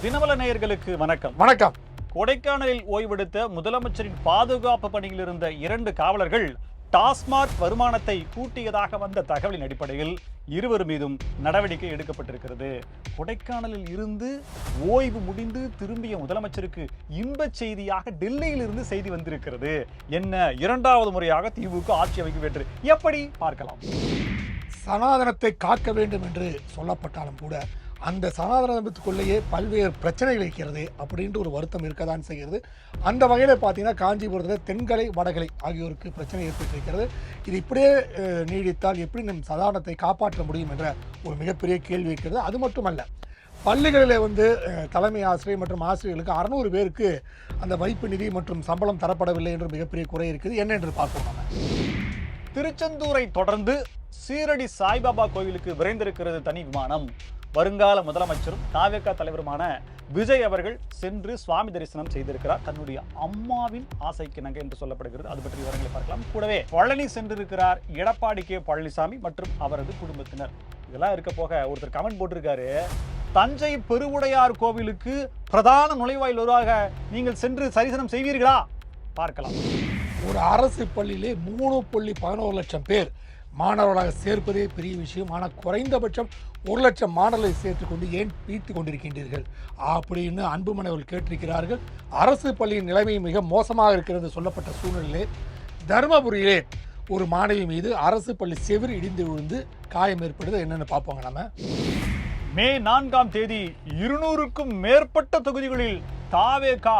தினமல நேயர்களுக்கு வணக்கம். வணக்கம். கொடைக்கானலில் ஓய்வெடுத்த முதலமைச்சரின் பாதுகாப்பு பணியில் இருந்த 2 காவலர்கள் டாஸ்மாக் வருமானத்தை கூட்டியதாக வந்த தகவலின் அடிப்படையில் இருவர் மீதும் நடவடிக்கை எடுக்கப்பட்டிருக்கிறது. கொடைக்கானலில் இருந்து ஓய்வு முடிந்து திரும்பிய முதலமைச்சருக்கு இன்பச் செய்தியாக டெல்லியில் இருந்து செய்தி வந்திருக்கிறது. என்ன, 2வது முறையாக திமுக ஆட்சி அமைக்கும் என்று எப்படி பார்க்கலாம்? சனாதனத்தை காக்க வேண்டும் என்று சொல்லப்பட்டாலும் கூட அந்த சனாதனத்துக்குள்ளேயே பல்வேறு பிரச்சனைகள் இருக்கிறது அப்படின்ட்டு ஒரு வருத்தம் இருக்கதான் செய்கிறது. அந்த வகையில் பார்த்தீங்கன்னா காஞ்சிபுரத்தில் தென்கலை வடகலை ஆகியோருக்கு பிரச்சனை ஏற்பட்டிருக்கிறது. இது இப்படியே நீடித்தால் எப்படி நம் சனாதனத்தை காப்பாற்ற முடியும் என்ற ஒரு மிகப்பெரிய கேள்வி இருக்கிறது. அது மட்டுமல்ல, பள்ளிகளில் தலைமை ஆசிரியர் மற்றும் ஆசிரியர்களுக்கு 600 பேருக்கு அந்த வைப்பு நிதி மற்றும் சம்பளம் தரப்படவில்லை என்று மிகப்பெரிய குறை இருக்குது. என்ன என்று பார்ப்போம். நம்ம திருச்செந்தூரை தொடர்ந்து சீரடி சாய்பாபா கோவிலுக்கு விரைந்திருக்கிறது தனி விமானம். வருங்கால முதலமைச்சரும் தாவேகா தலைவருமான விஜய் அவர்கள் சென்று சுவாமி தரிசனம் செய்திருக்கிறார். தன்னுடைய அம்மாவின் ஆசைக்கிணங்க என்று சொல்லப்படுகிறது. அது பற்றி விவரங்களை பார்க்கலாம். கூடவே பழனி சென்றிருக்கிறார் எடப்பாடி கே பழனிசாமி மற்றும் அவரது குடும்பத்தினர். இதெல்லாம் இருக்க போக ஒருத்தர் கமெண்ட் போட்டிருக்காரு, தஞ்சை பெருவுடையார் கோவிலுக்கு பிரதான நுழைவாயில் ஒருவாக நீங்கள் சென்று தரிசனம் செய்வீர்களா? பார்க்கலாம். ஒரு அரசு பள்ளியிலே 3.11 லட்சம் பேர் மாணவர்களாக சேர்ப்பதே பெரிய விஷயம். ஆனால் குறைந்தபட்சம் 1 லட்சம் மாணவர்களை சேர்த்துக்கொண்டு ஏன் பீத்து கொண்டிருக்கின்றீர்கள் அப்படின்னு அன்புமணி அவர்கள் கேட்டிருக்கிறார்கள். அரசு பள்ளியின் நிலைமை மிக மோசமாக இருக்கிறது சொல்லப்பட்ட சூழ்நிலையிலே தருமபுரியிலே ஒரு மாணவி மீது அரசு பள்ளி செவிறு இடிந்து விழுந்து காயம் ஏற்படுது. என்னென்னு பார்ப்போங்க. நம்ம மே 4ஆம் தேதி 200க்கும் மேற்பட்ட தொகுதிகளில் தாவேகா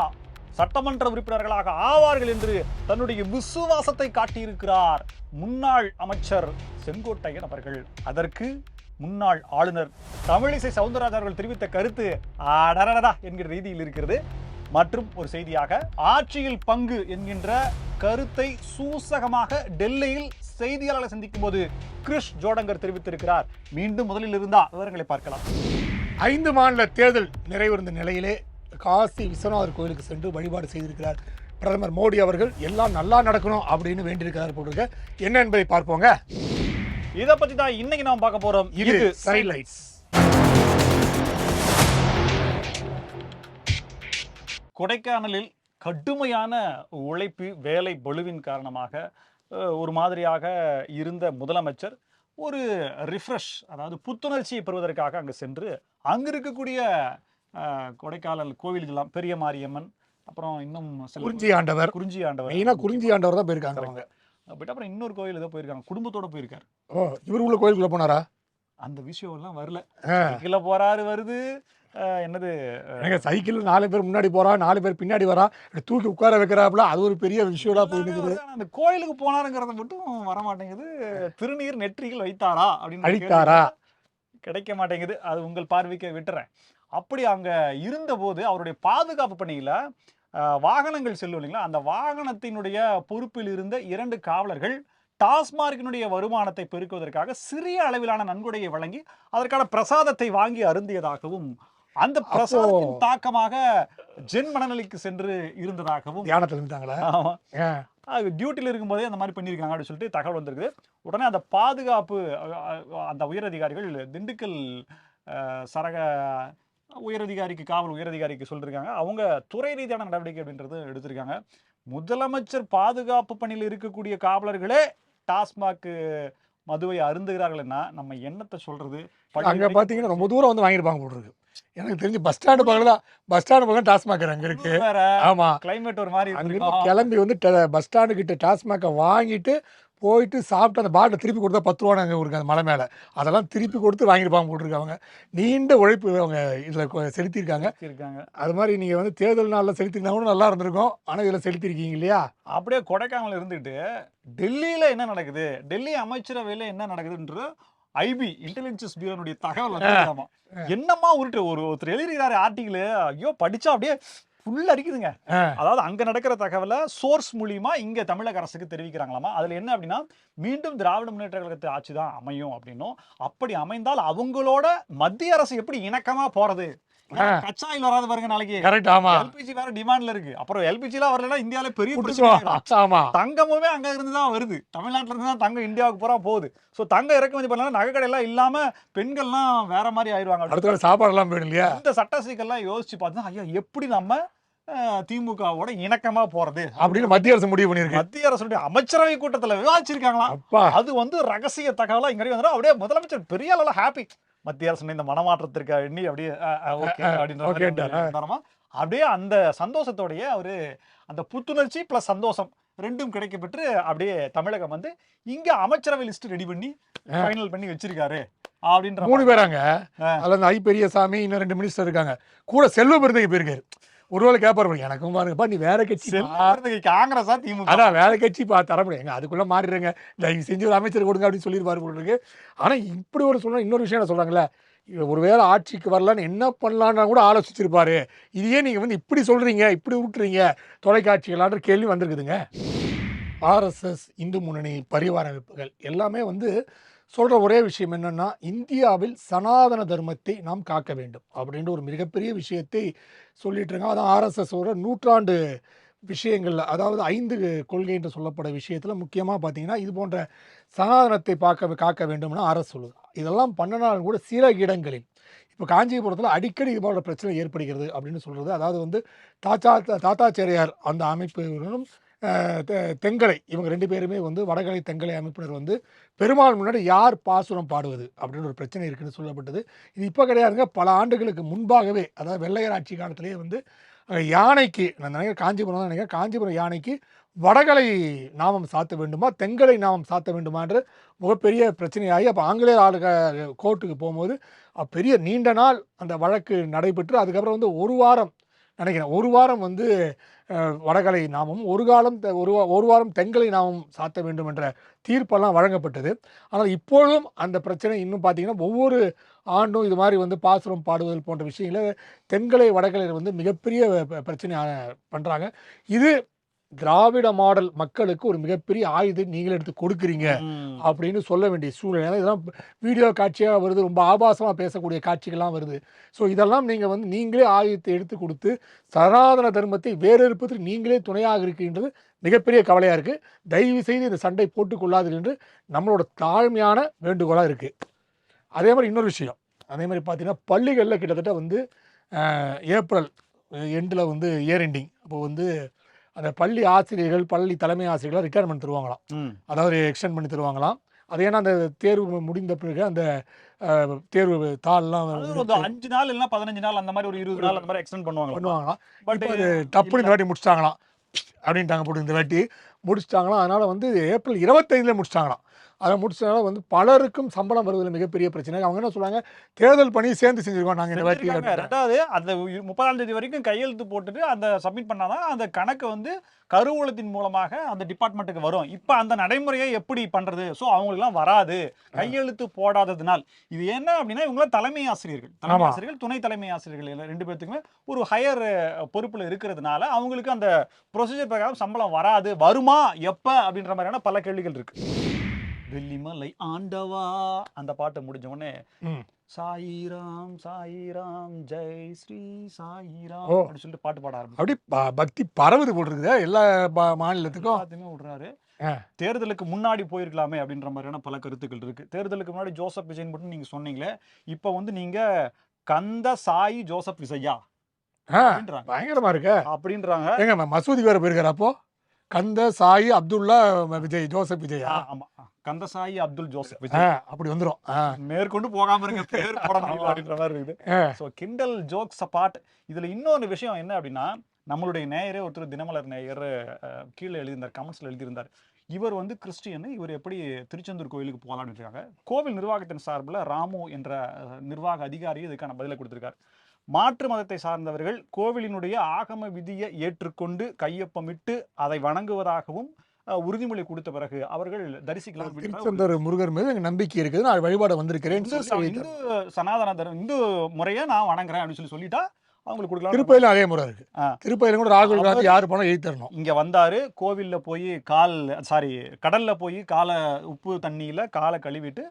சட்டமன்ற உறுப்பினர்களாக ஆவார்கள் என்று தன்னுடைய விசுவாசத்தை காட்டியிருக்கிறார் முன்னாள் அமைச்சர் செங்கோட்டையன் அவர்கள். அதற்கு முன்னாள் ஆளுநர் தமிழிசை சவுந்தரராஜன் அவர்கள் தெரிவித்த கருத்து அடடடா என்கிற ரீதியில் இருக்கிறது. மற்றும் ஒரு செய்தியாக, ஆட்சியில் பங்கு என்கின்ற கருத்தை சூசகமாக டெல்லியில் செய்தியாளர்களை சந்திக்கும் போது கிரிஷ் ஜோடங்கர் தெரிவித்திருக்கிறார். மீண்டும் முதலில் இருந்தா விவரங்களை பார்க்கலாம். 5 மாநில தேர்தல் நிறைவடைந்த நிலையிலே காசி விஸ்வநாதர் கோயிலுக்கு சென்று வழிபாடு செய்திருக்கிறார் பிரதமர் மோடி அவர்கள். எல்லாம் நல்லா நடக்கணும் அப்படின்னு வேண்டியிருக்கிறார் போட்டிருக்க. என்ன என்பதை பார்ப்போங்க. இதை பத்தி தான் இன்னைக்கு நாம் பார்க்க போறோம். இது சைட்லைட்ஸ். கொடைக்கானலில் கடுமையான உழைப்பு வேலை பளுவின் காரணமாக ஒரு மாதிரியாக இருந்த முதலமைச்சர் ஒரு ரிஃப்ரெஷ், அதாவது புத்துணர்ச்சியை பெறுவதற்காக அங்கு சென்று அங்கு இருக்கக்கூடிய கொடைக்கானல் கோவில்கள்லாம் பெரிய மாரியம்மன், அப்புறம் இன்னும் குறிஞ்சி ஆண்டவர் தான் போயிருக்காங்க அவங்க. அப்புறம் இன்னொரு கோயில் ஏதோ போயிருக்காங்க, குடும்பத்தோட போயிருக்காரு. இவர் உள்ள கோயிலுக்குள்ள போனாரா? அந்த விஷயம் எல்லாம் வரல. சைக்கிள்ல போறாரு, வருது. என்னது, சைக்கிள் 4 பேர் முன்னாடி போறா, 4 பேர் பின்னாடி வரா, தூக்கி உட்கார வைக்கிறாப்புல. அது ஒரு பெரிய விஷயமா போயிட்டு அந்த கோயிலுக்கு போனாருங்கிறத மட்டும் வரமாட்டேங்குது. திருநீர் நெற்றிகள் வைத்தாரா அப்படின்னு அழித்தாரா கிடைக்க மாட்டேங்குது. அது உங்கள் பார்வைக்கு விட்டுறேன். அப்படி அங்க இருந்தபோது அவருடைய பாதுகாப்பு பணியில வாகனங்கள் செல்லும் இல்லைங்களா, அந்த வாகனத்தினுடைய பொறுப்பில் இருந்த 2 காவலர்கள் டாஸ்மார்க்கினுடைய வருமானத்தை பெருக்குவதற்காக சிறிய அளவிலான நன்கொடையை வழங்கி அதற்கான பிரசாதத்தை வாங்கி அருந்தியதாகவும், அந்த பிரசாதத்தின் தாக்கமாக ஜென் மனநிலைக்கு சென்று இருந்ததாகவும், தியானத்தில் இருந்தாங்களா, டியூட்டியில் இருக்கும்போதே அந்த மாதிரி பண்ணியிருக்காங்க அப்படின்னு சொல்லிட்டு தகவல் வந்திருக்குது. உடனே அந்த பாதுகாப்பு அந்த உயரதிகாரிகள் திண்டுக்கல் சரக உயரதிகாரிக்கு, காவல் உயரதிகாரிக்கு சொல்லியிருக்காங்க. அவங்க துறை ரீதியான நடவடிக்கை அப்படின்றது எடுத்திருக்காங்க. முதலமைச்சர் பாதுகாப்பு பணியில் இருக்கக்கூடிய காவலர்களே டாஸ்மாக் மதுவை அருந்துகிறார்கள்னா நம்ம என்னத்தை சொல்றது? அங்க பாத்தீங்கன்னா ரொம்ப தூரம் வந்து வாங்கிருப்பாங்க போட்டுருக்கு. எனக்கு தெரிஞ்சு பஸ் ஸ்டாண்டு பக்கம் டாஸ்மாக் அங்க இருக்கு. ஆமா, கிளைமேட் ஒரு மாதிரி கிளம்பி வந்து பஸ் ஸ்டாண்டு கிட்ட டாஸ்மாக் வாங்கிட்டு போயிட்டு சாப்பிட்டு அந்த பாட்டில் திருப்பி கொடுத்தா 10 ரூபா அங்கே இருக்கு அந்த மலை மேலே. அதெல்லாம் திருப்பி கொடுத்து வாங்கியிருப்பாங்க போட்டிருக்காங்க. நீண்ட உழைப்பு அவங்க இதில் செலுத்தியிருக்காங்க. அது மாதிரி நீங்கள் தேர்தல் நாளில் செலுத்திருந்தா கூட நல்லா இருந்திருக்கும். ஆனால் இதில் செலுத்திருக்கீங்க இல்லையா? அப்படியே கொடைக்கானல் இருந்துட்டு டெல்லியில் என்ன நடக்குது, டெல்லி அமைச்சரவையில் என்ன நடக்குதுன்ற ஐபி இன்டெலிஜென்ஸ் பியூரோனுடைய தகவல் என்னமா உருட்டு ஒருத்தர் எழுதுகிறாரு ஆர்டிகிள். ஐயோ, படிச்சா அப்படியே ஃபுல் அடிக்குதுங்க. அதாவது அங்க நடக்கிற தகவலை சோர்ஸ் மூலியமா இங்க தமிழக அரசுக்கு தெரிவிக்கிறாங்களாமா. அதுல என்ன அப்படின்னா, மீண்டும் திராவிட முன்னேற்ற கழகத்து ஆட்சி தான் அமையும் அப்படின்னும், அப்படி அமைந்தால் அவங்களோட மத்திய அரசு எப்படி இணக்கமா போறது, கச்சா ஆயில் வராது பாருங்க நாளைக்கு. கரெக்ட். ஆமா, எல்பிஜி வேற டிமாண்ட்ல இருக்கு. அப்புறம் எல்பிஜிலாம் வரலன்னா இந்தியால பெரிய பிரச்சனை குடுத்துருவோம். ஆயிடும். ஆமா, தங்கமுமே அங்க இருந்து தான் வருது. தமிழ்நாட்டுல இருந்து தான் தங்கம் இந்தியாவுக்கு பூரா போகுது. சோ தங்கம் இறக்குமதி பண்ணலாம், நகை கடையெல்லாம் இல்லாம பெண்கள்லாம் வேற மாதிரி ஆயிடுவாங்க. அடுத்த நாள் சாப்பாடு எல்லாம் போயிடும் இல்லையா? இந்த சட்ட சிக்கல்லாம் யோசிச்சு பார்த்தா ஐயா எப்படி நம்ம திமுகவோட இணக்கமா போறது அப்படின்னு மத்திய அரசு முடிவு பண்ணிருக்கு. மத்திய அரசுடைய அமைச்சரவை கூட்டத்துல விவாதிச்சிருக்காங்களாம். அப்பா, அது வந்து ரகசிய தகவலா இங்க வந்து அப்படியே முதலமைச்சர் பெரிய அளவுல ஹாப்பி. மத்திய அரசு இந்த மனமாற்றத்திற்கு எண்ணி அப்படியே ஓகே அப்படின்ற அப்படியே அந்த சந்தோஷத்தோடய அவரு அந்த புத்துணர்ச்சி பிளஸ் சந்தோஷம் ரெண்டும் கிடைக்க பெற்று அப்படியே தமிழகம் வந்து இங்க அமைச்சரவை லிஸ்ட் ரெடி பண்ணி ஃபைனல் பண்ணி வச்சிருக்காரு அப்படின்ற 3 பேராங்க. அதுல இந்த ஐ பெரியசாமி, இன்னும் 2 மினிஸ்டர் இருக்காங்க. கூட செல்வ பெருந்தகை போயிருக்காரு. ஒருவேளை கேட்பாரு, எனக்கும் பாருங்கப்பா நீ வேற கட்சி, காங்கிரஸா திமுக, அதான் வேற கட்சி தர முடியாது, அதுக்குள்ள மாறிடுங்க, தயவு செஞ்சு ஒரு அமைச்சர் கொடுங்க அப்படின்னு சொல்லியிருப்பாரு போல இருக்கு. ஆனா இப்படி ஒரு சொல்ல இன்னொரு விஷயம் என்ன சொல்றாங்களே, ஒருவேளை ஆட்சிக்கு வரலான்னு என்ன பண்ணலான்னு கூட ஆலோசிச்சிருப்பாரு. இதையே நீங்க வந்து இப்படி சொல்றீங்க, இப்படி விட்டுறீங்க தொலைக்காட்சிகளான்ற கேள்வி வந்திருக்குதுங்க. ஆர்எஸ்எஸ், இந்து முன்னணி, பரிவார அமைப்புகள் எல்லாமே வந்து சொல்கிற ஒரே விஷயம் என்னென்னா, இந்தியாவில் சனாதன தர்மத்தை நாம் காக்க வேண்டும் அப்படின்ற ஒரு மிகப்பெரிய விஷயத்தை சொல்லிட்டு இருக்காங்க. அதான் ஆர்எஸ்எஸோட நூற்றாண்டு விஷயங்களில், அதாவது 5 கொள்கை என்று சொல்லப்பட விஷயத்தில் முக்கியமாக பார்த்தீங்கன்னா இது போன்ற சனாதனத்தை காக்க வேண்டும்னு அரசு சொல்லுது. இதெல்லாம் பண்ணினாலும் கூட சில இடங்களில் இப்போ காஞ்சிபுரத்தில் அடிக்கடி இது போன்ற பிரச்சனை ஏற்படுகிறது அப்படின்னு சொல்கிறது. அதாவது வந்து தாத்தாச்சாரியார் அந்த அமைப்பினரும் தெங்கலை, இவங்க 2 பேருமே வந்து வடகலை தெங்கலை அமைப்பினர் வந்து பெருமாள் முன்னாடி யார் பாசுரம் பாடுவது அப்படின்னு ஒரு பிரச்சனை இருக்குன்னு சொல்லப்பட்டது. இது இப்போ கிடையாதுங்க, பல ஆண்டுகளுக்கு முன்பாகவே, அதாவது வெள்ளையர் ஆட்சி காலத்திலேயே வந்து யானைக்கு, நான் நினைக்கிறேன் காஞ்சிபுரம் தான் நினைக்கிறேன், காஞ்சிபுரம் யானைக்கு வடகலை நாமம் சாத்த வேண்டுமா தெங்கலை நாமம் சாத்த வேண்டுமான்ற மிகப்பெரிய பிரச்சனையாகி அப்போ ஆங்கிலேயர் கோர்ட்டுக்கு போகும்போது பெரிய நீண்ட நாள் அந்த வழக்கு நடைபெற்று அதுக்கப்புறம் வந்து 1 வாரம் நினைக்கிறேன், 1 வாரம் வந்து வடகலை நாமம், ஒரு வாரம் தெங்கலை நாமம் சாத்த வேண்டும் என்ற தீர்ப்பெல்லாம் வழங்கப்பட்டது. ஆனால் இப்பொழுதும் அந்த பிரச்சனை இன்னும் பார்த்தீங்கன்னா ஒவ்வொரு ஆண்டும் இது மாதிரி வந்து பாசுரம் பாடுவதில் போன்ற விஷயங்களை தென்கலை வடகலை வந்து மிகப்பெரிய பிரச்சனை பண்ணுறாங்க. இது திராவிட மாடல் மக்களுக்கு ஒரு மிகப்பெரிய ஆயுதம் நீங்களே எடுத்து கொடுக்குறீங்க அப்படின்னு சொல்ல வேண்டிய சூழ்நிலை. ஏன்னா இதெல்லாம் வீடியோ காட்சியாக வருது, ரொம்ப ஆபாசமாக பேசக்கூடிய காட்சிகள்லாம் வருது. ஸோ இதெல்லாம் நீங்கள் வந்து நீங்களே ஆயுதத்தை எடுத்து கொடுத்து சனாதன தர்மத்தை வேறறுப்பதற்கு நீங்களே துணையாக இருக்கின்றது மிகப்பெரிய கவலையாக இருக்குது. தயவு செய்து இந்த சண்டை போட்டுக்கொள்ளாது என்று நம்மளோட தாழ்மையான வேண்டுகோளாக இருக்குது. அதே மாதிரி இன்னொரு விஷயம், அதே மாதிரி பார்த்தீங்கன்னா பள்ளிகளில் கிட்டத்தட்ட வந்து ஏப்ரல் எண்டில் வந்து இயர் எண்டிங் அப்போ வந்து அந்த பள்ளி ஆசிரியர்கள், பள்ளி தலைமை ஆசிரியர்கள் ரிட்டையர்மெண்ட் தருவாங்களாம், அதாவது எக்ஸ்டெண்ட் பண்ணி தருவாங்களாம். அது ஏன்னா அந்த தேர்வு முடிந்த பிறகு அந்த தேர்வு தாள்லாம் 5 நாள் இல்லைன்னா 15 நாள் அந்த மாதிரி ஒரு 20 நாள் அந்த மாதிரி எக்ஸ்டெண்ட் பண்ணுவாங்களாம். பட் அது டப்புன்னு இந்த வாட்டி முடிச்சிட்டாங்களாம் அப்படின்ட்டாங்க, போட்டு இந்த வாட்டி முடிச்சிட்டாங்களாம். அதனால் வந்து ஏப்ரல் 25 முடிச்சிட்டாங்களாம். அதை முடிச்சதுனால வந்து பலருக்கும் சம்பளம் வருவதில் மிகப்பெரிய பிரச்சனை. அவங்க என்ன சொல்றாங்க, தேர்தல் பணி சேர்ந்து செஞ்சிருக்கோம் நாங்கள் இந்த வாட்டி. ரெண்டாவது அந்த 30ஆம் தேதி வரைக்கும் கையெழுத்து போட்டுட்டு அந்த சப்மிட் பண்ணாதான் அந்த கணக்கு வந்து கருவூலத்தின் மூலமாக அந்த டிபார்ட்மெண்ட்டுக்கு வரும். இப்போ அந்த நடைமுறையை எப்படி பண்றது? ஸோ அவங்களுக்குலாம் வராது கையெழுத்து போடாததுனால். இது என்ன அப்படின்னா இவங்களாம் தலைமை ஆசிரியர்கள், துணை தலைமை ஆசிரியர்கள் 2 பேர்த்துக்குமே ஒரு ஹையர் பொறுப்புல இருக்கிறதுனால அவங்களுக்கு அந்த ப்ரொசீஜர் பிரகாரம் சம்பளம் வராது. வருமா எப்ப அப்படின்ற மாதிரியான பல கேள்விகள் இருக்கு. வெள்ளிமலை ஆண்டவா அந்த பாட்டு முடிஞ்ச உடனே சாயிராம் சாயிராம் ஜெய் ஸ்ரீ சாயிராம் அப்படின்னு சொல்லிட்டு பாட்டு பாட ஆரம்பிச்சு அப்படி பக்தி பரவுது போட்டுருக்குது எல்லா மாநிலத்துக்கும். எல்லாத்தையுமே விடுறாரு. தேர்தலுக்கு முன்னாடி போயிருக்கலாமே அப்படின்ற மாதிரியான பல கருத்துக்கள் இருக்கு. தேர்தலுக்கு முன்னாடி ஜோசப் விஜயன் மட்டும் நீங்க சொன்னீங்களே, இப்ப வந்து நீங்க கந்த சாயி ஜோசப் விஜயா பயங்கரமா இருக்கு அப்படின்றாங்க. ஏங்க மசூதி வேற போயிருக்காரு, அப்போ கந்த சாயி அப்துல்லா விஜய் ஜோசப் விஜயா. ஆமா, கந்தசாயி அப்துல் ஜோசப் விஜய் அப்படி வந்துரும். மேற்கொண்டு போகாம இருங்க, பேர் போட முடியல அப்படின்ற மாதிரி இருக்குது. ஸோ கிண்டல் ஜோக்ஸ் அபார்ட், இதுல இன்னொரு விஷயம் என்ன அப்படின்னா, நம்மளுடைய நேயரே ஒருத்தர் தினமலர் நேயர் கீழே எழுதியிருந்தார், கமெண்ட்ஸ்ல எழுதியிருந்தார், இவர் வந்து கிறிஸ்டியன், இவர் எப்படி திருச்செந்தூர் கோயிலுக்கு போகலான்னு இருக்காங்க. கோவில் நிர்வாகத்தின் சார்பில் ராமு என்ற நிர்வாக அதிகாரி இதுக்கான பதிலை கொடுத்திருக்காரு. மாற்று மதத்தை சார்ந்தவர்கள் கோவிலினுடைய ஆகம விதியை ஏற்றுக்கொண்டு கையொப்பமிட்டு அதை வணங்குவதாகவும் உறுதிமொழி கொடுத்த பிறகு அவர்கள் தரிசிக்கலாம். திருச்செந்தூர் முருகர் மீது நம்பிக்கை இருக்குது, நான் வழிபாடு வந்திருக்கிறேன், இந்து சனாதன தர்மம் இந்து முறையை நான் வணங்குறேன் அப்படின்னு சொல்லிட்டா அவங்களுக்கு கொடுக்கலாம். திருப்பதியிலும் அதே முறை இருக்கு. திருப்பதியிலும் கூட ராகுல் காந்தி யாரு போனா எழுதி தரணும். இங்க வந்தாரு, கோவில்ல போய் கடல்ல போய் காலை உப்பு தண்ணியில காலை கழுவிட்டு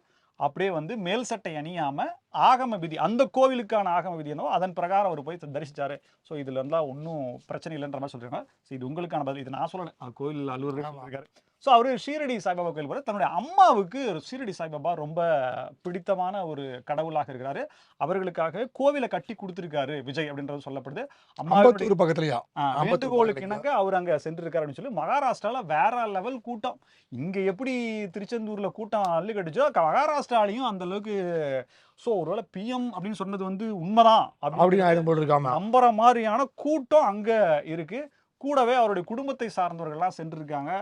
அப்படியே வந்து மேல் சட்டை அணியாம ஆகம விதி, அந்த கோவிலுக்கான ஆகம விதி என்னவோ அதன் பிரகாரம் அவர் போய் தரிசிச்சாரு. ஸோ இதுல இருந்தா ஒன்றும் பிரச்சனை இல்லைன்ற மாதிரி சொல்றாங்க. ஸோ இது உங்களுக்கான பதில், இது நான் சொல்லலை, கோவில் அலுவலர் சொல்லியிருக்காரு. ஸோ அவரு ஷீரடி சாய்பாபா கோயில் போல தன்னுடைய அம்மாவுக்கு ஷீரடி சாய்பாபா ரொம்ப பிடித்தமான ஒரு கடவுளாக இருக்கிறாரு. அவர்களுக்காக கோவிலை கட்டி கொடுத்திருக்காரு விஜய் அப்படின்றது சொல்லப்படுது. அம்மாவுடைய பக்கத்துலயா வேண்டுகோளுக்கு இணங்க அவர் அங்க சென்றிருக்காரு அப்படின்னு சொல்லி. மகாராஷ்டிரால வேற லெவல் கூட்டம். இங்க எப்படி திருச்செந்தூர்ல கூட்டம் அள்ளி கட்டுச்சோ மகாராஷ்டிராலையும் அந்த அளவுக்கு. ஸோ ஒருவேளை பிஎம் அப்படின்னு சொன்னது வந்து உண்மைதான் அப்படின்னு நம்புற மாதிரியான கூட்டம் அங்க இருக்கு. கூடவே அவருடைய குடும்பத்தை சார்ந்தவர்கள்லாம் சென்றிருக்காங்க.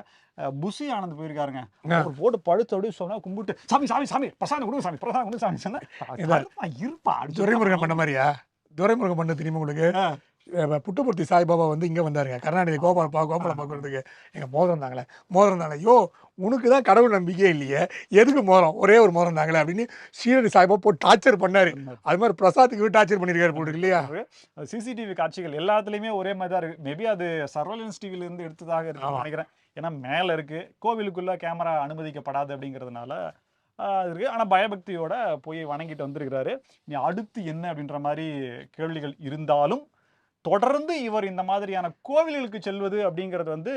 புஷி ஆனந்த் போயிருக்காருங்க. அவர் போட்டு படுத்து அப்படி சொன்னா கும்பிட்டு சாமி சாமி சாமி பிரசாதம் கொடுங்க சாமி பிரசாதம் கொடுங்க சாமி சொன்னா இருப்பா. துரைமுருகன் பண்ண மாதிரியா? துரைமுருகன் பண்ண தெரியுமா உங்களுக்கு? புட்டுப்பூர்த்தி சாய்பாபா வந்து இங்கே வந்தாருங்க, கருணாநிதி கோபாலம் பார்க்கறதுக்கு. எங்கள் மோதிரம் தாங்களே மோதிரம் தாங்களே, யோ உனக்கு தான் கடவுள் நம்பிக்கையே இல்லையே, எதுக்கு மோதிரம், ஒரே ஒரு மோதிரம் தாங்களே அப்படின்னு ஷீரடி சாய்பாபா போட்டு டார்ச்சர் பண்ணாரு. அது மாதிரி பிரசாத்துக்கு டார்ச்சர் பண்ணியிருக்காரு போட்டு இல்லையா? சிசிடிவி காட்சிகள் எல்லாத்துலேயுமே ஒரே மாதிரி தான் இருக்கு. மேபி அது சர்வேலன்ஸ் டிவிலேருந்து எடுத்ததாக இருக்கு நினைக்கிறேன். ஏன்னா மேலே இருக்கு, கோவிலுக்குள்ள கேமரா அனுமதிக்கப்படாது அப்படிங்கிறதுனால இருக்கு. ஆனால் பயபக்தியோட போய் வணங்கிட்டு வந்திருக்கிறாரு. நீ அடுத்து என்ன அப்படின்ற மாதிரி கேள்விகள் இருந்தாலும் தொடர்ந்து இவர் இந்த மாதிரியான கோவில்களுக்கு செல்வது அப்படிங்கிறது வந்து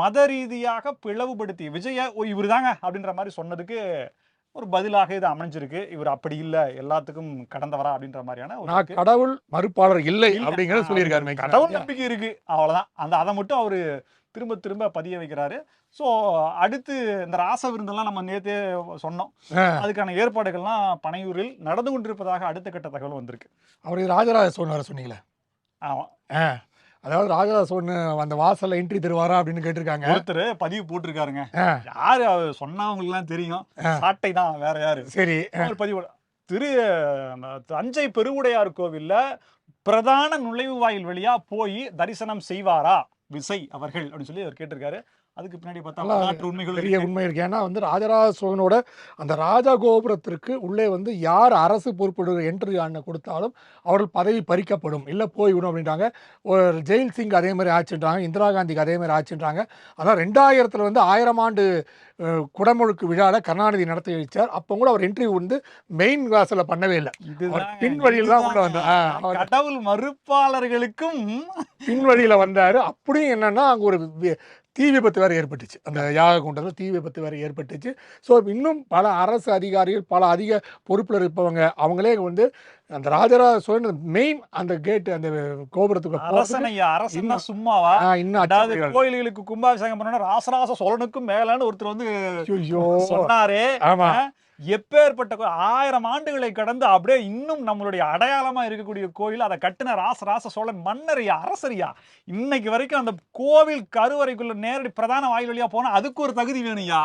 மத ரீதியாக பிளவுபடுத்தி விஜய இவர் தாங்க அப்படின்ற மாதிரி சொன்னதுக்கு ஒரு பதிலாக இது அமைஞ்சிருக்கு. இவர் அப்படி இல்லை, எல்லாத்துக்கும் கடந்தவரா அப்படின்ற மாதிரியான கடவுள் மறுப்பாளர் இல்லை அப்படிங்கிறத சொல்லியிருக்காரு. கடவுள் நம்பிக்கை இருக்கு, அவ்வளவுதான். அதை மட்டும் அவரு திரும்ப திரும்ப பதிய வைக்கிறாரு. ஸோ அடுத்து இந்த ராச விருந்தெல்லாம் நம்ம நேற்றே சொன்னோம், அதுக்கான ஏற்பாடுகள்லாம் பனையூரில் நடந்து கொண்டிருப்பதாக அடுத்த கட்ட தகவல் வந்திருக்கு. அவரு ராஜராஜ சோழன் சொன்னீங்களே, ஆமாம், அதாவது ராஜராஜ சோழன் அந்த வாசல்ல என்ட்ரி தருவாரா அப்படின்னு கேட்டிருக்காங்க. ஒருத்தர் பதிவு போட்டிருக்காருங்க. யாரு அவர் சொன்னவங்களுக்கு எல்லாம் தெரியும், சாட்டை தான், வேற யாரு. சரி, பதிவு தஞ்சை பெருவுடையார் கோவில்ல பிரதான நுழைவு வாயில் வழியா போய் தரிசனம் செய்வாரா விசை அவர்கள் அப்படின்னு சொல்லி அவர் கேட்டிருக்காரு. அதுக்கு பின்னாடி பார்த்தா உண்மைகள் பெரிய உண்மை இருக்கு. ஏன்னா வந்து ராஜராஜ சோழனோட அந்த ராஜா கோபுரத்திற்கு உள்ளே வந்து யார் அரசு பொறுப்பு என்ட்ரி ஆன கொடுத்தாலும் அவர்கள் பதவி பறிக்கப்படும், இல்லை போய்விடும் அப்படின்றாங்க. ஒரு ஜெயில் சிங் அதே மாதிரி ஆச்சுன்றாங்க, இந்திரா காந்திக்கு அதே மாதிரி ஆச்சுன்றாங்க. அதான் 2000 வந்து 1000 ஆண்டு குடமுழுக்கு விழாவில் கருணாநிதி நடத்தி வச்சார். அப்போ கூட அவர் என்ட்ரி வந்து மெயின் வாசல பண்ணவே இல்லை, பின் வழியில் தான் உள்ள வந்தார். கடவுள் மறுப்பாளர்களுக்கும் பின் வழியில் வந்தார். அப்படியும் என்னன்னா அங்கே ஒரு தீ விபத்து வேறு ஏற்பட்டுச்சு, அந்த யாக குண்டத்தில் தீ விபத்து வேறு ஏற்பட்டுச்சு. ஸோ இன்னும் பல அரசு அதிகாரிகள், பல அதிக பொறுப்பில் இருப்பவங்க அவங்களே வந்து அந்த ராஜராஜ சோழன் மெயின் அந்த கேட்டு அந்த கோபுரத்துக்கு சும்மாவா இன்னும் கோயில்களுக்கு கும்பாபிஷேகம் பண்ண ராசராச சோழனுக்கும் மேலான்னு ஒருத்தர் வந்து சொன்னாரே. ஆமா, எப்பேற்பட்ட 1000 ஆண்டுகளை கடந்து அப்படியே இன்னும் நம்மளுடைய அடையாளமா இருக்கக்கூடிய கோயில், அதை கட்டின ராசராச சோழன் மன்னரியா அரசரியா. இன்னைக்கு வரைக்கும் அந்த கோவில் கருவறைக்குள்ள நேரடி பிரதான வாயில் வழியா போனா அதுக்கு ஒரு தகுதி வேணும்யா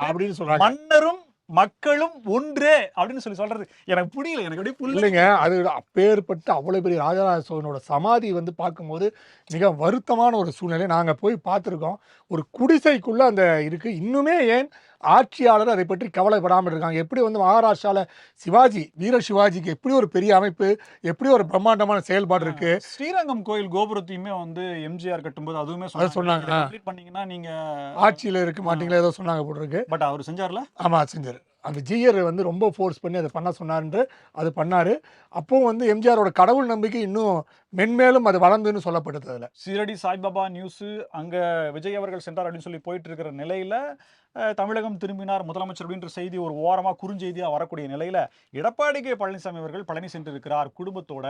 அப்படின்னு சொல்றாங்க. மன்னரும் மக்களும் ஒன்றே அப்படின்னு சொல்றது எனக்கு புரியல, எனக்கு அப்படியே புரியலைங்க. அது அப்பேற்பட்ட அவ்வளவு பெரிய ராஜராஜ சோழனோட சமாதி வந்து பார்க்கும்போது மிக வருத்தமான ஒரு சூழ்நிலை. நாங்கள் போய் பார்த்துருக்கோம், ஒரு குடிசைக்குள்ள அந்த இருக்கு. இன்னுமே ஏன் ஆட்சியாளர் அதை பற்றி கவலைப்படாமல் இருக்காங்க? எப்படி வந்து மகாராஷ்டிராவில் சிவாஜி, வீர சிவாஜிக்கு எப்படி ஒரு பெரிய அமைப்பு, எப்படி ஒரு பிரம்மாண்டமான செயல்பாடு இருக்கு. ஸ்ரீரங்கம் கோயில் கோபுரத்தையுமே வந்து எம்ஜிஆர் கட்டும்போது அதுவுமே சொன்னாங்க, பண்ணீங்கன்னா நீங்க ஆட்சியில் இருக்க மாட்டீங்களா ஏதோ சொன்னாங்க போட்டிருக்கு. பட் அவர் செஞ்சார்ல? ஆமா செஞ்சார். அந்த ஜிஆர் வந்து ரொம்ப ஃபோர்ஸ் பண்ணி அதை பண்ண சொன்னார்ன்று அது பண்ணார். அப்போ வந்து எம்ஜிஆரோட கடவுள் நம்பிக்கை இன்னும் மென்மேலும் அது வளர்ந்துன்னு சொல்லப்படுது. அதில் ஷீரடி சாய்பாபா நியூஸு அங்கே விஜய் அவர்கள் சென்றார் அப்படின்னு சொல்லி போயிட்டு இருக்கிற நிலையில் தமிழகம் திரும்பினார் முதலமைச்சர் அப்படின்ற செய்தி ஒரு ஓரமாக குறுஞ்செய்தியாக வரக்கூடிய நிலையில் எடப்பாடி கே பழனிசாமி அவர்கள் பழனி சென்றிருக்கிறார் குடும்பத்தோட.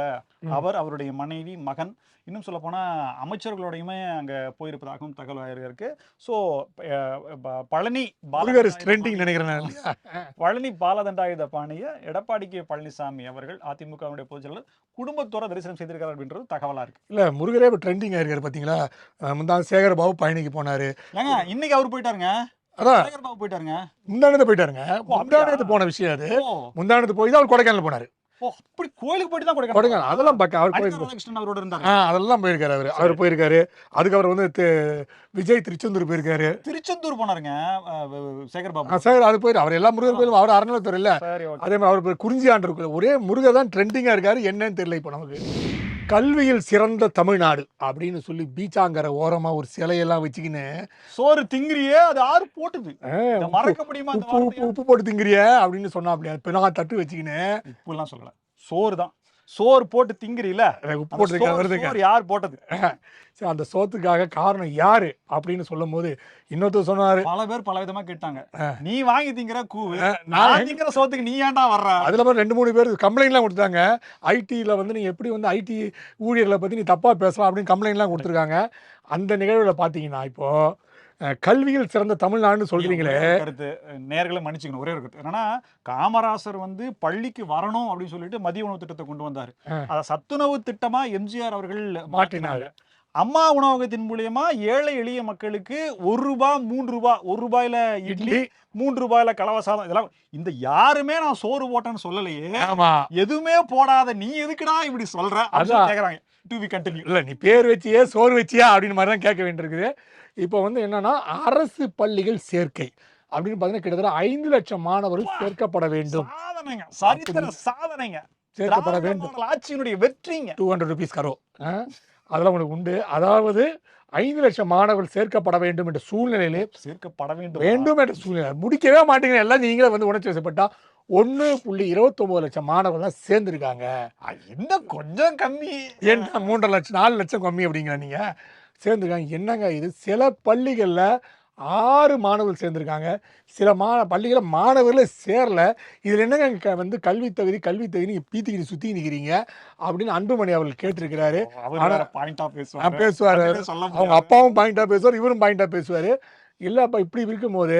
அவர், அவருடைய மனைவி, மகன், இன்னும் சொல்ல போனால் அமைச்சர்களோடையுமே அங்கே போயிருப்பதாகவும் தகவல் இருக்கு. ஸோ பழனி பழனி பாலதண்டாயுத பாணியை எடப்பாடி கே பழனிசாமி அவர்கள் அதிமுகவுடைய பொதுச்செயலாளர் குடும்பத்தோட தரிசனம் செய்திருக்காரு அப்படின்றது தகவலா இருக்கு. இல்ல முருகரே இப்போ ட்ரெண்டிங் ஆயிருக்காரு பாத்தீங்களா? முந்தாள் சேகர் பாபு பழனிக்கு போனாரு. ஏங்க இன்னைக்கு அவர் போயிட்டாருங்க. அதான் சேகர் பாபு போயிட்டாருங்க. முந்தானத்து போயிட்டாருங்க. முந்தானத்து போன விஷயம் அது. முந்தானத்து போய் தான் அவர் கொடைக்கானல் போனாரு. அப்படி கோயிலுக்கு போயிட்டு தான் கொடைக்கானல் அதெல்லாம் பார்க்க அவர் அவரோட இருந்தாரு. அதெல்லாம் போயிருக்காரு. அவர் போயிருக்காரு. அதுக்கு அவர் வந்து விஜய் திருச்செந்தூர் போயிருக்காரு. திருச்செந்தூர் போனாருங்க சேகர் பாபு. சார் அது போயிரு. அவர் எல்லா முருகர் கோயிலும் அவர் அறநிலையத்துறை இல்ல. அதே மாதிரி அவர் குறிஞ்சி ஆண்டு ஒரே முருகர் தான் ட்ரெண்டிங்கா இருக்காரு. என்னன்னு தெரியல இப்போ நமக்கு. கல்வியில் சிறந்த தமிழ்நாடு அப்படின்னு சொல்லி பீச்சாங்கரை ஓரமா ஒரு சிலையெல்லாம் வச்சுக்கின்னு சோறு திங்கிறியே அது ஆறு போட்டுது. இத மறக்க முடியுமா அந்த உப்பு உப்பு வார்த்தைய? உப்பு போட்டு திங்கிறிய அப்படின்னு சொன்னா அப்படியா பின்னா தட்டு வச்சுக்கின்னு உப்புலாம் சொல்லல. சோறு தான். சோறு போட்டு திங்கிறீல, உப்பு அந்த போட்டுருக்க வருதுங்க. சோறு யார் போட்டது? சரி, அந்த சோத்துக்காக காரணம் யாரு அப்படின்னு சொல்லும் போது இன்னொருத்தர் சொன்னாரு, பல பேர் பல விதமா கேட்டாங்க. நீ வாங்கி திங்கிற கூவு, நான் நான் திங்கிற சோத்துக்கு நீ ஏன்டா வர்ற? அதுல மாதிரி 2-3 பேர் கம்ப்ளைண்ட்லாம் கொடுத்தாங்க. ஐடியில் வந்து நீ எப்படி வந்து ஐடி ஊழியர்களை பத்தி நீ தப்பா பேசலாம் அப்படின்னு கம்ப்ளைண்ட்லாம் கொடுத்துருக்காங்க. அந்த நிகழ்வுல பாத்தீங்கன்னா இப்போ கல்வியில் சிறந்த தமிழ்நாடுன்னு சொல்றீங்களே, ஒரே ஒரு கருத்து, நேயர்களை மன்னிச்சுக்கணும். ஒரே ஒரு கருத்து என்னன்னா, காமராசர் வந்து பள்ளிக்கு வரணும் அப்படின்னு சொல்லிட்டு மதிய உணவு திட்டத்தை கொண்டு வந்தாரு. அத சத்துணவு திட்டமா எம்ஜிஆர் அவர்கள் மாற்றினாங்க. அம்மா உணவகத்தின் மூலியமா ஏழை எளிய மக்களுக்கு ₹1 ₹3 ₹1 இட்லி, ₹3 கலவை சாதம், இதெல்லாம் இந்த யாருமே நான் சோறு போட்டேன்னு சொல்லலையே. ஆமா எதுவுமே போடாத நீ எதுக்குடா இப்படி சொல்ற அப்படின்னு கேக்குறாங்க. To be continued. இல்ல நீ பேர் வச்சியே சோறு வச்சியா அப்படின்னு மாதிரி தான் கேட்க வேண்டியிருக்குது. இப்போ வந்து என்னன்னா அரசு பள்ளிகள் சேர்க்கை அப்படின்னு பார்த்தீங்கன்னா கிட்டத்தட்ட 5 லட்சம் மாணவர்கள் சேர்க்கப்பட வேண்டும். சாதனைங்க, சரித்திர சாதனைங்க, சேர்க்கப்பட திராவிட வேண்டும். மாடல் ஆட்சியினுடைய வெற்றிங்க. 200 rupees கரோ அதெல்லாம் உனக்கு உண்டு. அதாவது 5 லட்சம் மாணவர்கள் சேர்க்கப்பட வேண்டும் என்ற சூழ்நிலையிலே சேர்க்கப்பட வேண்டும் வேண்டும் என்ற சூழ்நிலை முடிக்கவே மாட்டேங்குது. எல்லாம் நீங்களே வந்து உணர்ச்சி வசப்பட்டா 1.29 லட்சம் மாணவர்கள் தான் சேர்ந்திருக்காங்க. இன்னும் கொஞ்சம் கம்மி. என்ன 3.5 லட்சம் 4 லட்சம் கம்மி அப்படிங்கிற நீங்க சேர்ந்துருக்காங்க. என்னங்க இது? சில பள்ளிகளில் 6 மாணவர்கள் சேர்ந்துருக்காங்க. சில பள்ளிகளில் மாணவர்களே சேரல. இதில் என்னங்க வந்து கல்வி தகுதி நீங்கள் பீத்திக்கிட்டு சுற்றி நிற்கிறீங்க அப்படின்னு அன்புமணி அவர்கள் கேட்டிருக்கிறாரு. பேசுவார். அவங்க அப்பாவும் பாயிண்டா பேசுவார், இவரும் பாயிண்டா பேசுவார். இல்லைப்பா இப்படி இருக்கும்போது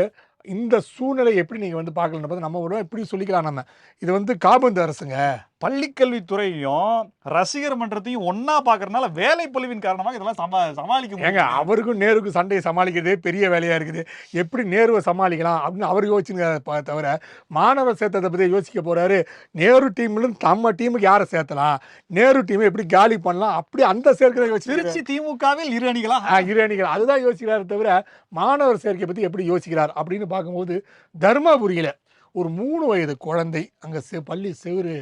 இந்த சூழ்நிலை எப்படி நீங்கள் வந்து பார்க்கலன்னு நம்ம ஒரு இப்படி சொல்லிக்கலாம். நம்ம இது வந்து காபந்து அரசுங்க. பள்ளிக்கல்வித்துறையும் ரசிகர் மன்றத்தையும் ஒன்னா பாக்குறதுனால வேலை பொழிவின் காரணமாக இதெல்லாம் சமாளிக்க ஏங்க முடியும். அவருக்கும் நேருக்கும் சண்டையை சமாளிக்கிறதே பெரிய வேலையா இருக்குது. எப்படி நேருவை சமாளிக்கலாம் அப்படின்னு அவர் யோசிச்சுங்க தவிர மாணவர் சேர்த்ததை பற்றி யோசிக்க போறாரு. நேரு டீம்ல நம்ம டீமுக்கு யாரை சேர்த்தலாம், நேரு டீமை எப்படி காலி பண்ணலாம், அப்படி அந்த சேர்க்கை யோசிச்சு திருச்சி திமுகவில் 2 அணிகளா? 2 அணிகள் அதுதான் யோசிக்கிறாரு தவிர மாணவர் சேர்க்கை பற்றி எப்படி யோசிக்கிறார் அப்படின்னு பார்க்கும்போது தர்மபுரியில ஒரு 3 வயது குழந்தை அங்க பள்ளி செவுறு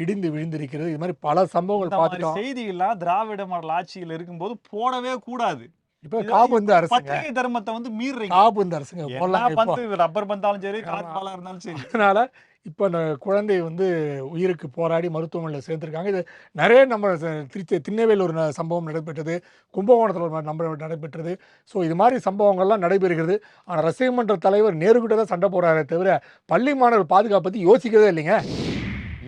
இடிந்து விழுந்திருக்கிறது. இது மாதிரி பல சம்பவங்கள் பார்த்துட்டோம். செய்திகள்லாம் திராவிட மாடல் ஆட்சியில் இருக்கும்போது போடவே கூடாது. இப்ப காபந்து அரசுங்க, பத்திரிகை தர்மத்தை வந்து மீறீங்க. காபந்து அரசுங்க ரப்பர் பந்தாலும் சரி, காற்பாலா இருந்தாலும் சரி. அதனால இப்போ அந்த குழந்தை வந்து உயிருக்கு போராடி மருத்துவமனையில் சேர்த்துருக்காங்க. இது நிறைய நம்ம திருச்சி திண்ணவேல் ஒரு சம்பவம் நடைபெற்றது, கும்பகோணத்தில் ஒரு நடைபெற்றது. ஸோ இது மாதிரி சம்பவங்கள்லாம் நடைபெறுகிறது. ஆனால் ரசிகர் மன்ற தலைவர் நேருக்கிட்ட தான் சண்டை போடுறாரே தவிர பள்ளி மாணவர் பாதுகாப்பு பற்றி யோசிக்கிறதே இல்லைங்க.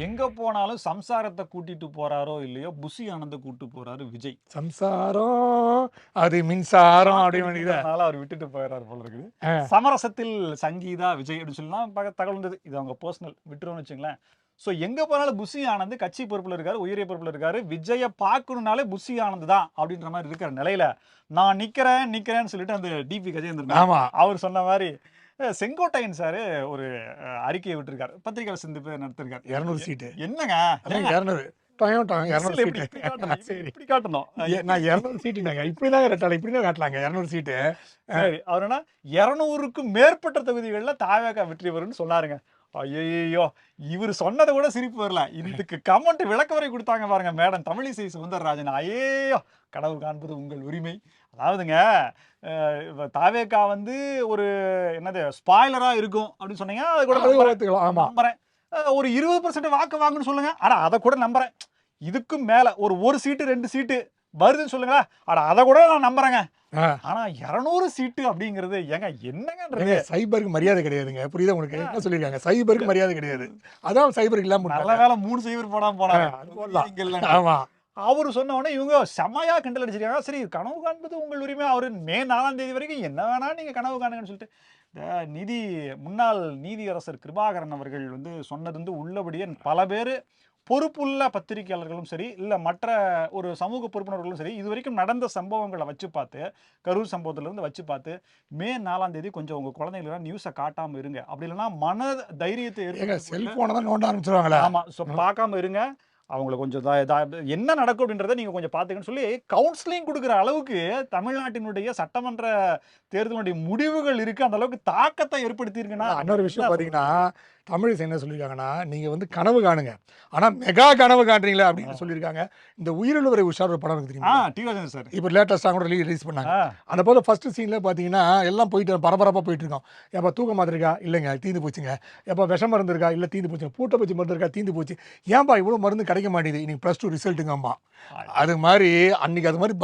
எங்க போனாலும் சம்சாரத்தை கூட்டிட்டு போறாரோ இல்லையோ, புஷி ஆனந்த கூட்டு போறாரு விஜய். சம்சாரம் அது மின்சாரம் அப்படின்னு அவர் விட்டுட்டு போயிடறாரு போல இருக்குது. சமரசத்தில் சங்கீதா விஜய் அப்படின்னு சொல்லலாம் தகவல் இருந்தது. இது அவங்க பர்சனல் விட்டுருவோம்னு வச்சுங்களேன். ஸோ எங்க போனாலும் புஷி ஆனந்த் கட்சி பொறுப்புல இருக்காரு, உயரிய பொறுப்புல இருக்காரு. விஜயை பார்க்கணும்னாலே புஷி ஆனந்த் தான் அப்படின்ற மாதிரி இருக்கிற நிலையில நான் நிக்கிறேன்னு சொல்லிட்டு அந்த டிபி கஜேந்திரன் அவர் சொன்ன மாதிரி செங்கோட்டையன் சார் ஒரு அறிக்கையை விட்டுருக்காரு. பத்திரிகையாளர் சந்திப்பு நடத்திருக்காரு. 200 சீட்டு என்னங்க 200 இப்படி காட்டணும். நான் 200 சீட்டுனாங்க இப்படிதான் ரெட்டால இப்படிதான் காட்டலாங்க 200 சீட்டு. சரி, அவர் என்ன 200க்கும் மேற்பட்ட தொகுதிகளில் தாவேகா வெற்றி வரும்னு சொன்னாருங்க. ஐயோ, இவர் சொன்னதை கூட சிரிப்பு வரல. இதுக்கு கமெண்ட் விளக்கவரை கொடுத்தாங்க பாருங்க மேடம் தமிழிசை சுந்தரராஜன். ஐயோ, கனவு காண்பது உங்கள் உரிமை. அதாவதுங்க தாவேகா வந்து ஒரு என்னது ஸ்பாய்லரா இருக்கும் அப்படின்னு சொன்னீங்க. அதை கூட நம்புறேன். ஒரு 20% வாக்கு வாங்குன்னு சொல்லுங்க, ஆனா அதை கூட நம்புறேன். இதுக்கும் மேல ஒரு சீட்டு 2 சீட்டு வருதுன்னு சொல்லுங்களா, ஆனா அதை கூட நான் நம்புறேங்க. ஆனா 200 சீட்டு அப்படிங்கிறது ஏங்க என்னங்க? சைபருக்கு மரியாதை கிடையாதுங்க. புரியுதா உங்களுக்கு? என்ன சொல்லிருக்காங்க? சைபருக்கு மரியாதை கிடையாது. அதான் சைபருக்கு இல்லாம நல்ல வேலை 3 சைபர் போடாம போனாங்க. ஆமா, அவரு சொன்ன உடனே இவங்க செமையா கிண்டல் அடிச்சிருக்காங்க. சரி, கனவு காண்பது உங்கள் உரிமை. அவரு மே 4ஆம் தேதி வரைக்கும் என்ன வேணா நீங்க கனவு காணுங்கன்னு சொல்லிட்டு முன்னாள் நீதியரசர் கிருபாகரன் அவர்கள் வந்து சொன்னது வந்து உள்ளபடியே பல பேர் பொறுப்புள்ள பத்திரிகையாளர்களும் சரி, இல்லை மற்ற ஒரு சமூக பொறுப்பினர்களும் சரி, இது வரைக்கும் நடந்த சம்பவங்களை வச்சு பார்த்து, கரூர் சம்பவத்திலிருந்து வச்சு பார்த்து, மே 4ஆம் தேதி கொஞ்சம் உங்க குழந்தைங்கள நியூஸை காட்டாம இருங்க, அப்படி இல்லைன்னா மன தைரியத்தை செல்போனை தான் நோண்ட ஆரம்பிச்சிருவாங்களா? ஆமா, ஸோ பார்க்காம இருங்க, அவங்களை கொஞ்சம் என்ன நடக்கும் அப்படின்றத நீங்க கொஞ்சம் பார்த்துக்கன்னு சொல்லி கவுன்சிலிங் கொடுக்குற அளவுக்கு தமிழ்நாட்டினுடைய சட்டமன்ற தேர்தலுடைய முடிவுகள் இருக்கு. அந்த அளவுக்கு தாக்கத்தை ஏற்படுத்தி இருக்குன்னா இன்னொரு விஷயம் பாத்தீங்கன்னா தமிழிசை என்ன சொல்லியிருக்காங்கன்னா, நீங்கள் வந்து கனவு காணுங்க, ஆனால் மெகா கனவு காண்றீங்களே அப்படின்னு சொல்லியிருக்காங்க. இந்த உயிருள்ளவரை உஷார் ஒரு படம் இருக்கு தெரியுமா? T Rajendar sir. இப்போ லேட்டஸ்ட்டாக கூட ரிலீஸ் பண்ணாங்க. அந்த போல ஃபர்ஸ்ட் சீனில் பார்த்தீங்கன்னா எல்லாம் போயிட்டு பரபரப்பாக போயிட்டு இருக்கோம். எப்போ தூக்க மாத்திரை இருக்கா? இல்லைங்க, தீந்து போச்சுங்க. எப்போ விஷம் மருந்து இருக்கா? இல்லை, தீந்து போச்சுங்க. பூட்டப்பூச்சி மருந்து இருக்கா? தீந்து போச்சு. ஏன்பா இவ்வளோ மருந்து கிடைக்க மாட்டேங்குது? இன்னைக்கு +2 ரிசல்ட்டுங்கம்மா. அது மாதிரி அன்னைக்கு அது மாதிரி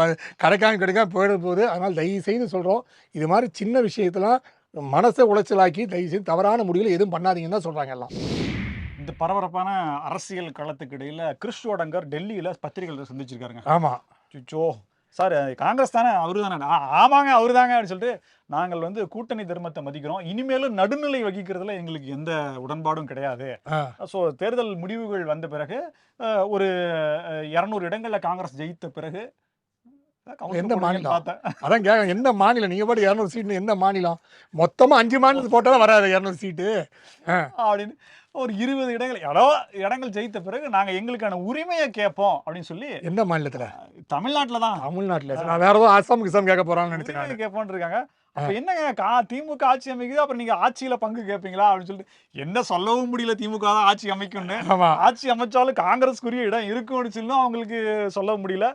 கிடைக்காம போயிட போகுது. அதனால் தயவு செய்து சொல்கிறோம், இது மாதிரி சின்ன விஷயத்தெல்லாம் மனசை உளைச்சலாக்கி தயவு செய்து தவறான முடிவில் எதுவும் பண்ணாதீங்கன்னு தான் சொல்கிறாங்க எல்லாம். இந்த பரபரப்பான அரசியல் களத்துக்கு இடையில கிறிஸ் ஓடங்கர் டெல்லியில பத்திரிகைகளை சந்திச்சிருக்காருங்க. ஆமாம். சுச்சோ சார், காங்கிரஸ் தானே, அவரு தானே? ஆமாங்க, அவரு தாங்க அப்படின்னு சொல்லிட்டு, நாங்கள் வந்து கூட்டணி தர்மத்தை மதிக்கிறோம், இனிமேலும் நடுநிலை வகிக்கிறதுல எங்களுக்கு எந்த உடன்பாடும் கிடையாது. ஸோ தேர்தல் முடிவுகள் வந்த பிறகு ஒரு 200 இடங்கள்ல காங்கிரஸ் ஜெயித்த பிறகு எந்த மாநிலம் பார்த்தேன், அதான் கேட்க, எந்த மாநிலம்? நீங்கள் பாட்டு 200 சீட்டு எந்த மாநிலம்? மொத்தமாக 5 மாநிலத்துக்கு போட்டாலும் வராது 200 சீட்டு அப்படின்னு ஒரு 20 இடங்கள் ஜெயித்த பிறகு நாங்கள் எங்களுக்கான உரிமையை கேட்போம் அப்படின்னு சொல்லி. எந்த மாநிலத்தில்? தமிழ்நாட்டில் தான். தமிழ்நாட்டில். நான் வேற ஏதோ ஆசாம் கிசாம் கேட்க போகிறான்னு நினைச்சேன். கேட்போன்னு இருக்காங்க. அப்ப என்னங்க, திமுக ஆட்சி அமைக்குது, அப்புறம் நீங்க ஆட்சியில பங்கு கேட்பீங்களா அப்படின்னு சொல்லிட்டு, என்ன சொல்லவும் முடியல. திமுக தான் ஆட்சி அமைக்கும்னு. ஆட்சி அமைச்சாலும் காங்கிரஸ்க்குரிய இடம் இருக்கும்னு சொல்லி அவங்களுக்கு சொல்ல முடியல.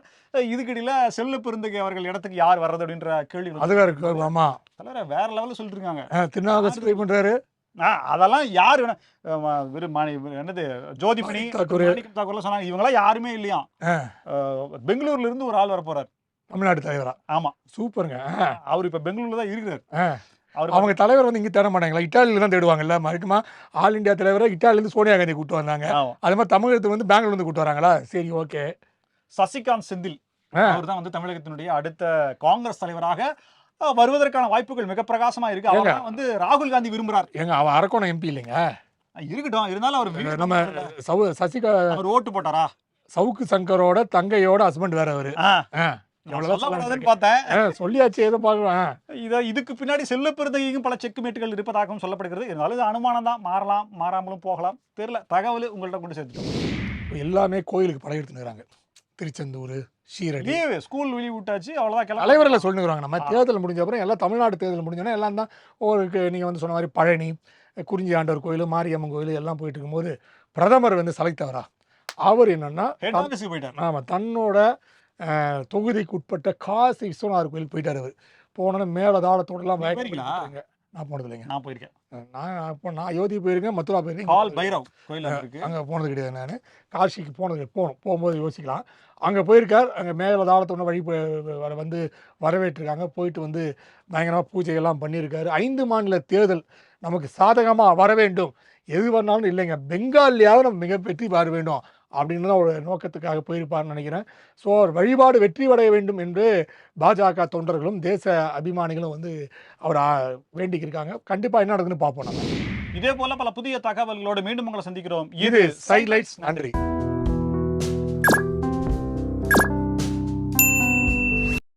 இதுக்கிடையில செல்ல பெருந்தகை அவர்கள் இடத்துக்கு யார் வர்றது அப்படின்ற கேள்வி அதுவே இருக்கு. ஆமா, தலைவர் வேற லெவலில் சொல்லிட்டு இருக்காங்க. திருநாவுக்கரசு ட்ரை பண்றாரு. அதெல்லாம் யாரு என்னது ஜோதிமணி தாக்கூர்லாம் சொன்னாங்க. இவங்கெல்லாம் யாருமே இல்லையா. பெங்களூர்ல இருந்து ஒரு ஆள் வர போறாரு, தமிழ்நாடு தலைவரா. ஆமா, சூப்பருங்க. அவர் இப்ப பெங்களூர்ல தான் இருக்கிறார். அவங்க தலைவர் வந்து இங்க தேட மாட்டாங்களா? இட்டாலியில தான் தேடுவாங்கல்ல. மறுக்குமா ஆல் இந்தியா தலைவரை இட்டாலியிலிருந்து சோனியா காந்தி கூட்டு வந்தாங்க. அது மாதிரி தமிழகத்துக்கு வந்து பெங்களூர்ல இருந்து கூட்டு வராங்களா? சரி, ஓகே. சசிகாந்த் செந்தில் அவர் தான் வந்து தமிழகத்தினுடைய அடுத்த காங்கிரஸ் தலைவராக வருவதற்கான வாய்ப்புகள் மிக பிரகாசமா இருக்கு. அவங்க வந்து ராகுல் காந்தி விரும்புறார். எங்க அவ அரக்கோணம் எம்பி இல்லைங்க, இருக்கட்டும். இருந்தாலும் அவர் நம்ம அவர் ஓட்டு போட்டாரா? சவுக்கு சங்கரோட தங்கையோட ஹஸ்பண்ட் வேற அவரு. சொல்லியாச்சு, ஏதோ பாக்கலாம். இதுக்கு பின்னாடி செல்ல பெருந்தகைக்கும் பல செக்மேட்டுகள் இருப்பதாகவும் சொல்லப்படுகிறது. இருந்தாலும் அனுமானம் தான், மாறலாம், மாறாமலும் போகலாம். தெரியல, தகவல் உங்கள்கிட்ட கொண்டு சேர்த்துட்டோம். எல்லாமே கோயிலுக்கு படையெடுத்துக்கிறாங்க. திருச்செந்தூர், ஷீரடி, ஸ்கூல் வெளியே விட்டாச்சு, அவ்வளோதான். தலைவரில் சொல்லுங்கிறாங்க. நம்ம தேர்தல் முடிஞ்ச அப்புறம் எல்லாம் தமிழ்நாடு தேர்தல் முடிஞ்சோன்னா எல்லாம் தான் ஒரு நீங்கள் வந்து சொன்ன மாதிரி பழனி, குறிஞ்சி ஆண்டவர் கோயில், மாரியம்மன் கோயில் எல்லாம் போயிட்டு இருக்கும்போது பிரதமர் வந்து செலக்ட் அவர் என்னன்னா போயிட்டார். ஆமாம், தன்னோட தொகுதிக்கு உட்பட்ட காசி விஸ்வநாதர் கோயில் போயிட்டார். அவர் போனோன்னா மேலதாளத்தோடலாம் நான் போனது இல்லைங்க. நான் போயிருக்கேன். நான் அயோத்தி போயிருக்கேன், மதுரா போயிருக்கேன். கால் பைரவ் கோயில் அங்கே போனது கிடையாது. நான் காசிக்கு போகும்போது யோசிக்கலாம். அங்கே போயிருக்கார். அங்கே மேலதாளத்தோட வழி வந்து வரவேற்றிருக்காங்க. போயிட்டு வந்து பயங்கரமாக பூஜைகள்லாம் பண்ணியிருக்காரு. 5 மாநில தேர்தல் நமக்கு சாதகமாக வர வேண்டும், எது பண்ணாலும் இல்லைங்க, பெங்காலியாவது நம்ம மிக வெற்றி பெற வேண்டும் அப்படின்னு தான் ஒரு நோக்கத்துக்காக போயிருப்பார்னு நினைக்கிறேன். ஸோ அவர் வழிபாடு வெற்றி அடைய வேண்டும் என்று பாஜக தொண்டர்களும் தேச அபிமானிகளும் வந்து அவர் வேண்டிக்கிருக்காங்க. கண்டிப்பாக என்ன நடக்குதுன்னு பார்ப்போம். நம்ம இதே போல பல புதிய தகவல்களோடு மீண்டும் உங்களை சந்திக்கிறோம். இது சைட்லைட்ஸ். நன்றி.